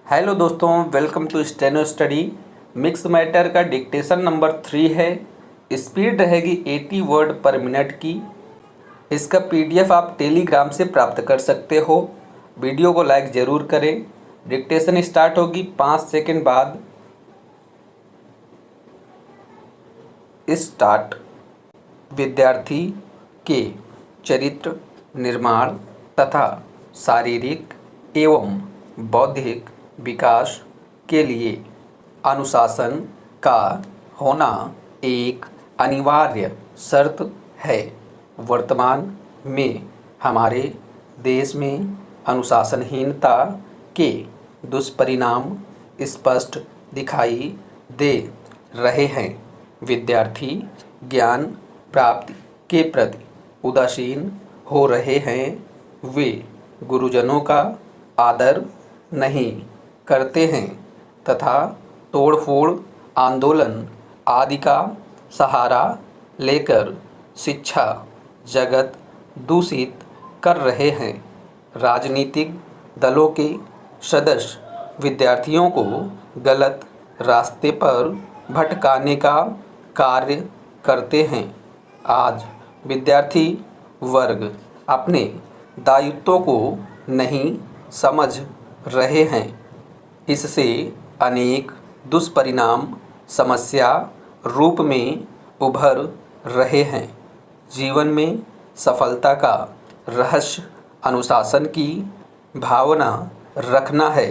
Hello दोस्तों, welcome to steno study. Mix matter का dictation number 3 है। स्पीड रहेगी 80 वर्ड पर मिनट की। इसका पीडीएफ आप टेलीग्राम से प्राप्त कर सकते हो। वीडियो को लाइक ज़रूर करें। डिक्टेशन स्टार्ट होगी 5 सेकंड बाद। स्टार्ट। विद्यार्थी के चरित्र निर्माण तथा शारीरिक एवं बौद्धिक विकास के लिए अनुशासन का होना एक अनिवार्य शर्त है। वर्तमान में हमारे देश में अनुशासनहीनता के दुष्परिणाम स्पष्ट दिखाई दे रहे हैं। विद्यार्थी ज्ञान प्राप्ति के प्रति उदासीन हो रहे हैं। वे गुरुजनों का आदर नहीं करते हैं तथा तोड़फोड़ आंदोलन आदि का सहारा लेकर शिक्षा जगत दूषित कर रहे हैं। राजनीतिक दलों के सदस्य विद्यार्थियों को गलत रास्ते पर भटकाने का कार्य करते हैं। आज विद्यार्थी वर्ग अपने दायित्वों को नहीं समझ रहे हैं। इससे अनेक दुष्परिणाम समस्या रूप में उभर रहे हैं। जीवन में सफलता का रहस्य अनुशासन की भावना रखना है।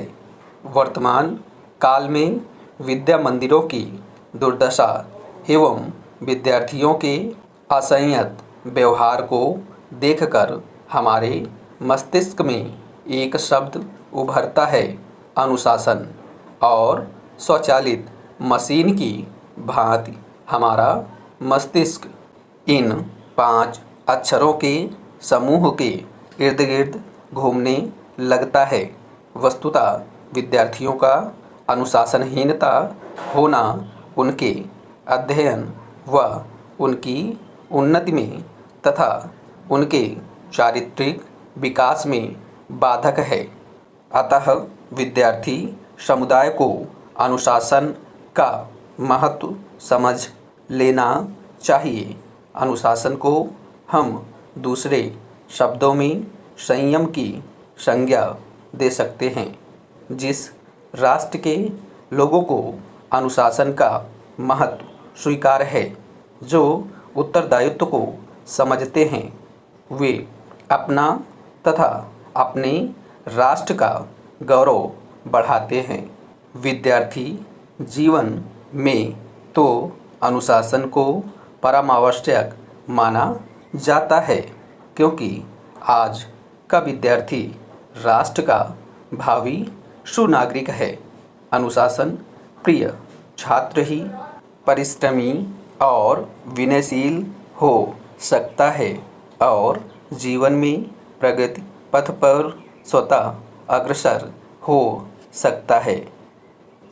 वर्तमान काल में विद्या मंदिरों की दुर्दशा एवं विद्यार्थियों के असंयत व्यवहार को देखकर हमारे मस्तिष्क में एक शब्द उभरता है, अनुशासन। और स्वचालित मशीन की भांति हमारा मस्तिष्क इन 5 अक्षरों के समूह के इर्द गिर्द घूमने लगता है। वस्तुतः विद्यार्थियों का अनुशासनहीनता होना उनके अध्ययन व उनकी उन्नति में तथा उनके चारित्रिक विकास में बाधक है। अतः विद्यार्थी समुदाय को अनुशासन का महत्व समझ लेना चाहिए। अनुशासन को हम दूसरे शब्दों में संयम की संज्ञा दे सकते हैं। जिस राष्ट्र के लोगों को अनुशासन का महत्व स्वीकार है, जो उत्तरदायित्व को समझते हैं, वे अपना तथा अपने राष्ट्र का गौरव बढ़ाते हैं। विद्यार्थी जीवन में तो अनुशासन को परमावश्यक माना जाता है, क्योंकि आज का विद्यार्थी राष्ट्र का भावी सुनागरिक है। अनुशासन प्रिय छात्र ही परिश्रमी और विनयशील हो सकता है और जीवन में प्रगति पथ पर स्वतः अग्रसर हो सकता है।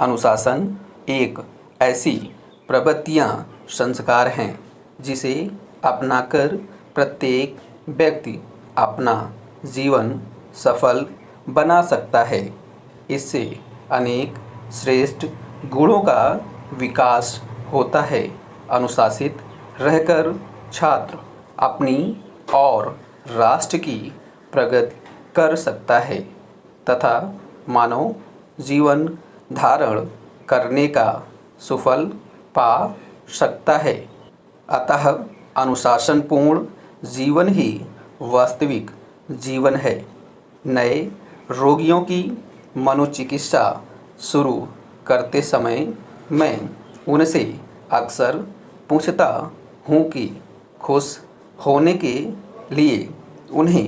अनुशासन एक ऐसी प्रवृत्तियाँ संस्कार हैं जिसे अपनाकर प्रत्येक व्यक्ति अपना जीवन सफल बना सकता है। इससे अनेक श्रेष्ठ गुणों का विकास होता है। अनुशासित रहकर छात्र अपनी और राष्ट्र की प्रगति कर सकता है तथा मानव जीवन धारण करने का सुफल पा सकता है। अतः अनुशासनपूर्ण जीवन ही वास्तविक जीवन है। नए रोगियों की मनोचिकित्सा शुरू करते समय मैं उनसे अक्सर पूछता हूँ कि खुश होने के लिए उन्हें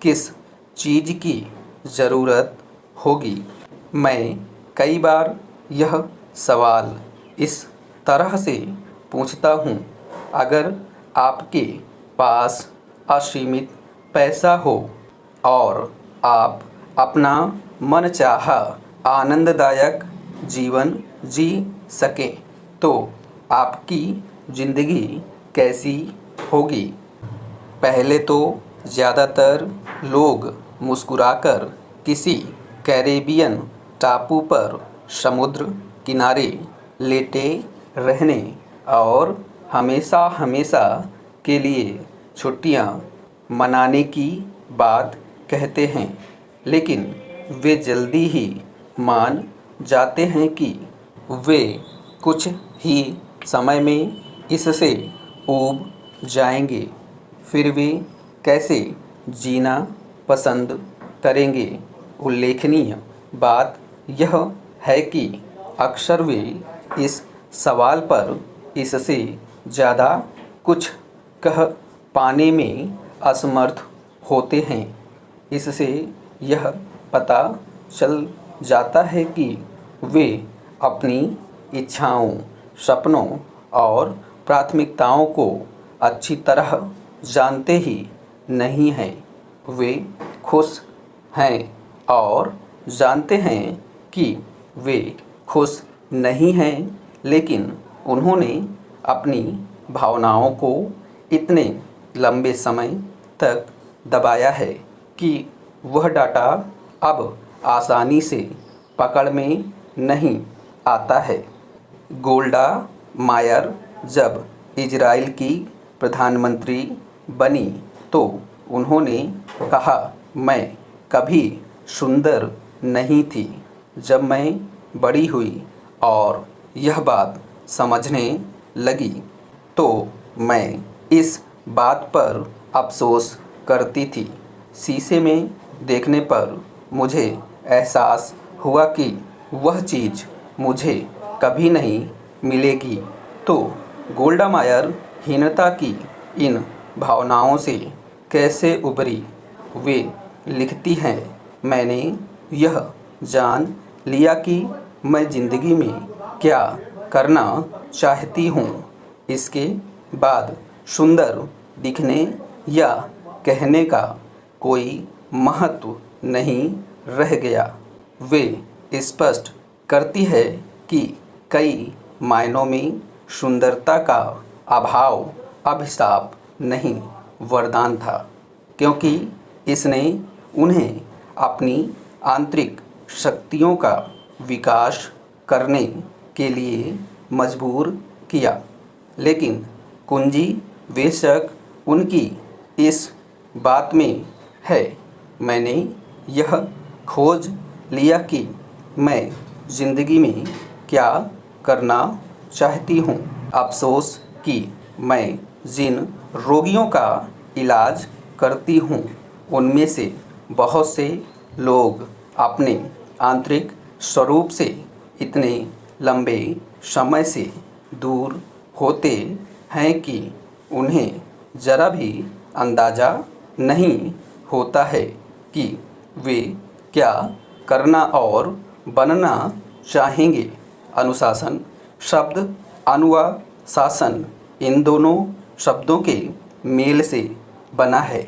किस चीज़ की ज़रूरत होगी। मैं कई बार यह सवाल इस तरह से पूछता हूँ, अगर आपके पास असीमित पैसा हो और आप अपना मनचाहा आनंददायक जीवन जी सकें, तो आपकी ज़िंदगी कैसी होगी? पहले तो ज़्यादातर लोग मुस्कुराकर किसी कैरेबियन टापू पर समुद्र किनारे लेटे रहने और हमेशा हमेशा के लिए छुट्टियां मनाने की बात कहते हैं, लेकिन वे जल्दी ही मान जाते हैं कि वे कुछ ही समय में इससे ऊब जाएंगे। फिर वे कैसे जीना पसंद करेंगे? उल्लेखनीय बात यह है कि अक्सर वे इस सवाल पर इससे ज़्यादा कुछ कह पाने में असमर्थ होते हैं। इससे यह पता चल जाता है कि वे अपनी इच्छाओं, सपनों और प्राथमिकताओं को अच्छी तरह जानते ही नहीं हैं। वे खुश हैं और जानते हैं कि वे खुश नहीं हैं, लेकिन उन्होंने अपनी भावनाओं को इतने लंबे समय तक दबाया है कि वह डाटा अब आसानी से पकड़ में नहीं आता है। गोल्डा मायर जब इजराइल की प्रधानमंत्री बनी तो उन्होंने कहा, मैं कभी सुंदर नहीं थी। जब मैं बड़ी हुई और यह बात समझने लगी तो मैं इस बात पर अफसोस करती थी। शीशे में देखने पर मुझे एहसास हुआ कि वह चीज़ मुझे कभी नहीं मिलेगी। तो गोल्डा मायर हीनता की इन भावनाओं से कैसे उभरी? वे लिखती हैं, मैंने यह जान लिया कि मैं ज़िंदगी में क्या करना चाहती हूँ। इसके बाद सुंदर दिखने या कहने का कोई महत्व नहीं रह गया। वे स्पष्ट करती है कि कई मायनों में सुंदरता का अभाव अभिशाप नहीं, वरदान था, क्योंकि इसने उन्हें अपनी आंतरिक शक्तियों का विकास करने के लिए मजबूर किया। लेकिन कुंजी बेशक उनकी इस बात में है, मैंने यह खोज लिया कि मैं ज़िंदगी में क्या करना चाहती हूँ। अफसोस कि मैं जिन रोगियों का इलाज करती हूँ उनमें से बहुत से लोग अपने आंतरिक स्वरूप से इतने लंबे समय से दूर होते हैं कि उन्हें ज़रा भी अंदाज़ा नहीं होता है कि वे क्या करना और बनना चाहेंगे। अनुशासन शब्द अनुशासन इन दोनों शब्दों के मेल से बना है।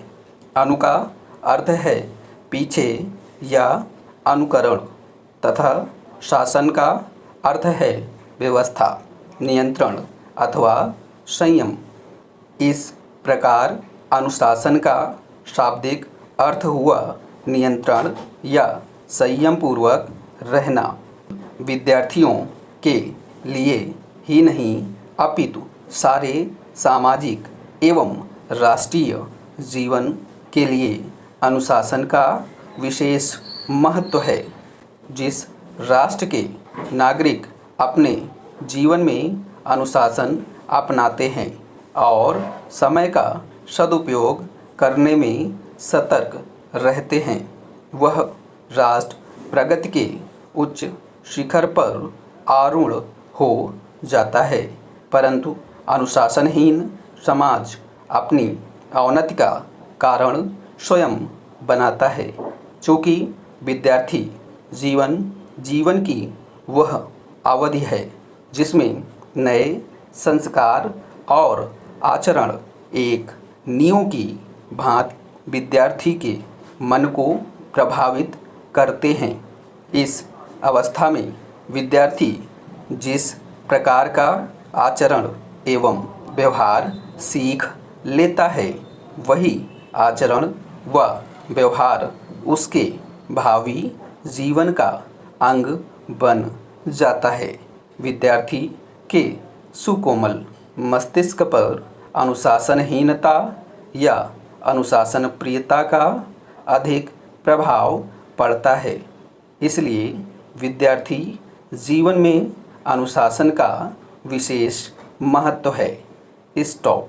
अनु का अर्थ है पीछे या अनुकरण तथा शासन का अर्थ है व्यवस्था, नियंत्रण अथवा संयम। इस प्रकार अनुशासन का शाब्दिक अर्थ हुआ नियंत्रण या संयम पूर्वक रहना। विद्यार्थियों के लिए ही नहीं अपितु सारे सामाजिक एवं राष्ट्रीय जीवन के लिए अनुशासन का विशेष महत्व है। जिस राष्ट्र के नागरिक अपने जीवन में अनुशासन अपनाते हैं और समय का सदुपयोग करने में सतर्क रहते हैं, वह राष्ट्र प्रगति के उच्च शिखर पर आरूढ़ हो जाता है। परंतु अनुशासनहीन समाज अपनी अवनति का कारण स्वयं बनाता है। चूँकि विद्यार्थी जीवन की वह अवधि है जिसमें नए संस्कार और आचरण एक नींव की भांति विद्यार्थी के मन को प्रभावित करते हैं। इस अवस्था में विद्यार्थी जिस प्रकार का आचरण एवं व्यवहार सीख लेता है, वही आचरण व व्यवहार उसके भावी जीवन का अंग बन जाता है। विद्यार्थी के सुकोमल मस्तिष्क पर अनुशासनहीनता या अनुशासन प्रियता का अधिक प्रभाव पड़ता है। इसलिए विद्यार्थी जीवन में अनुशासन का विशेष महत्व है। स्टॉप।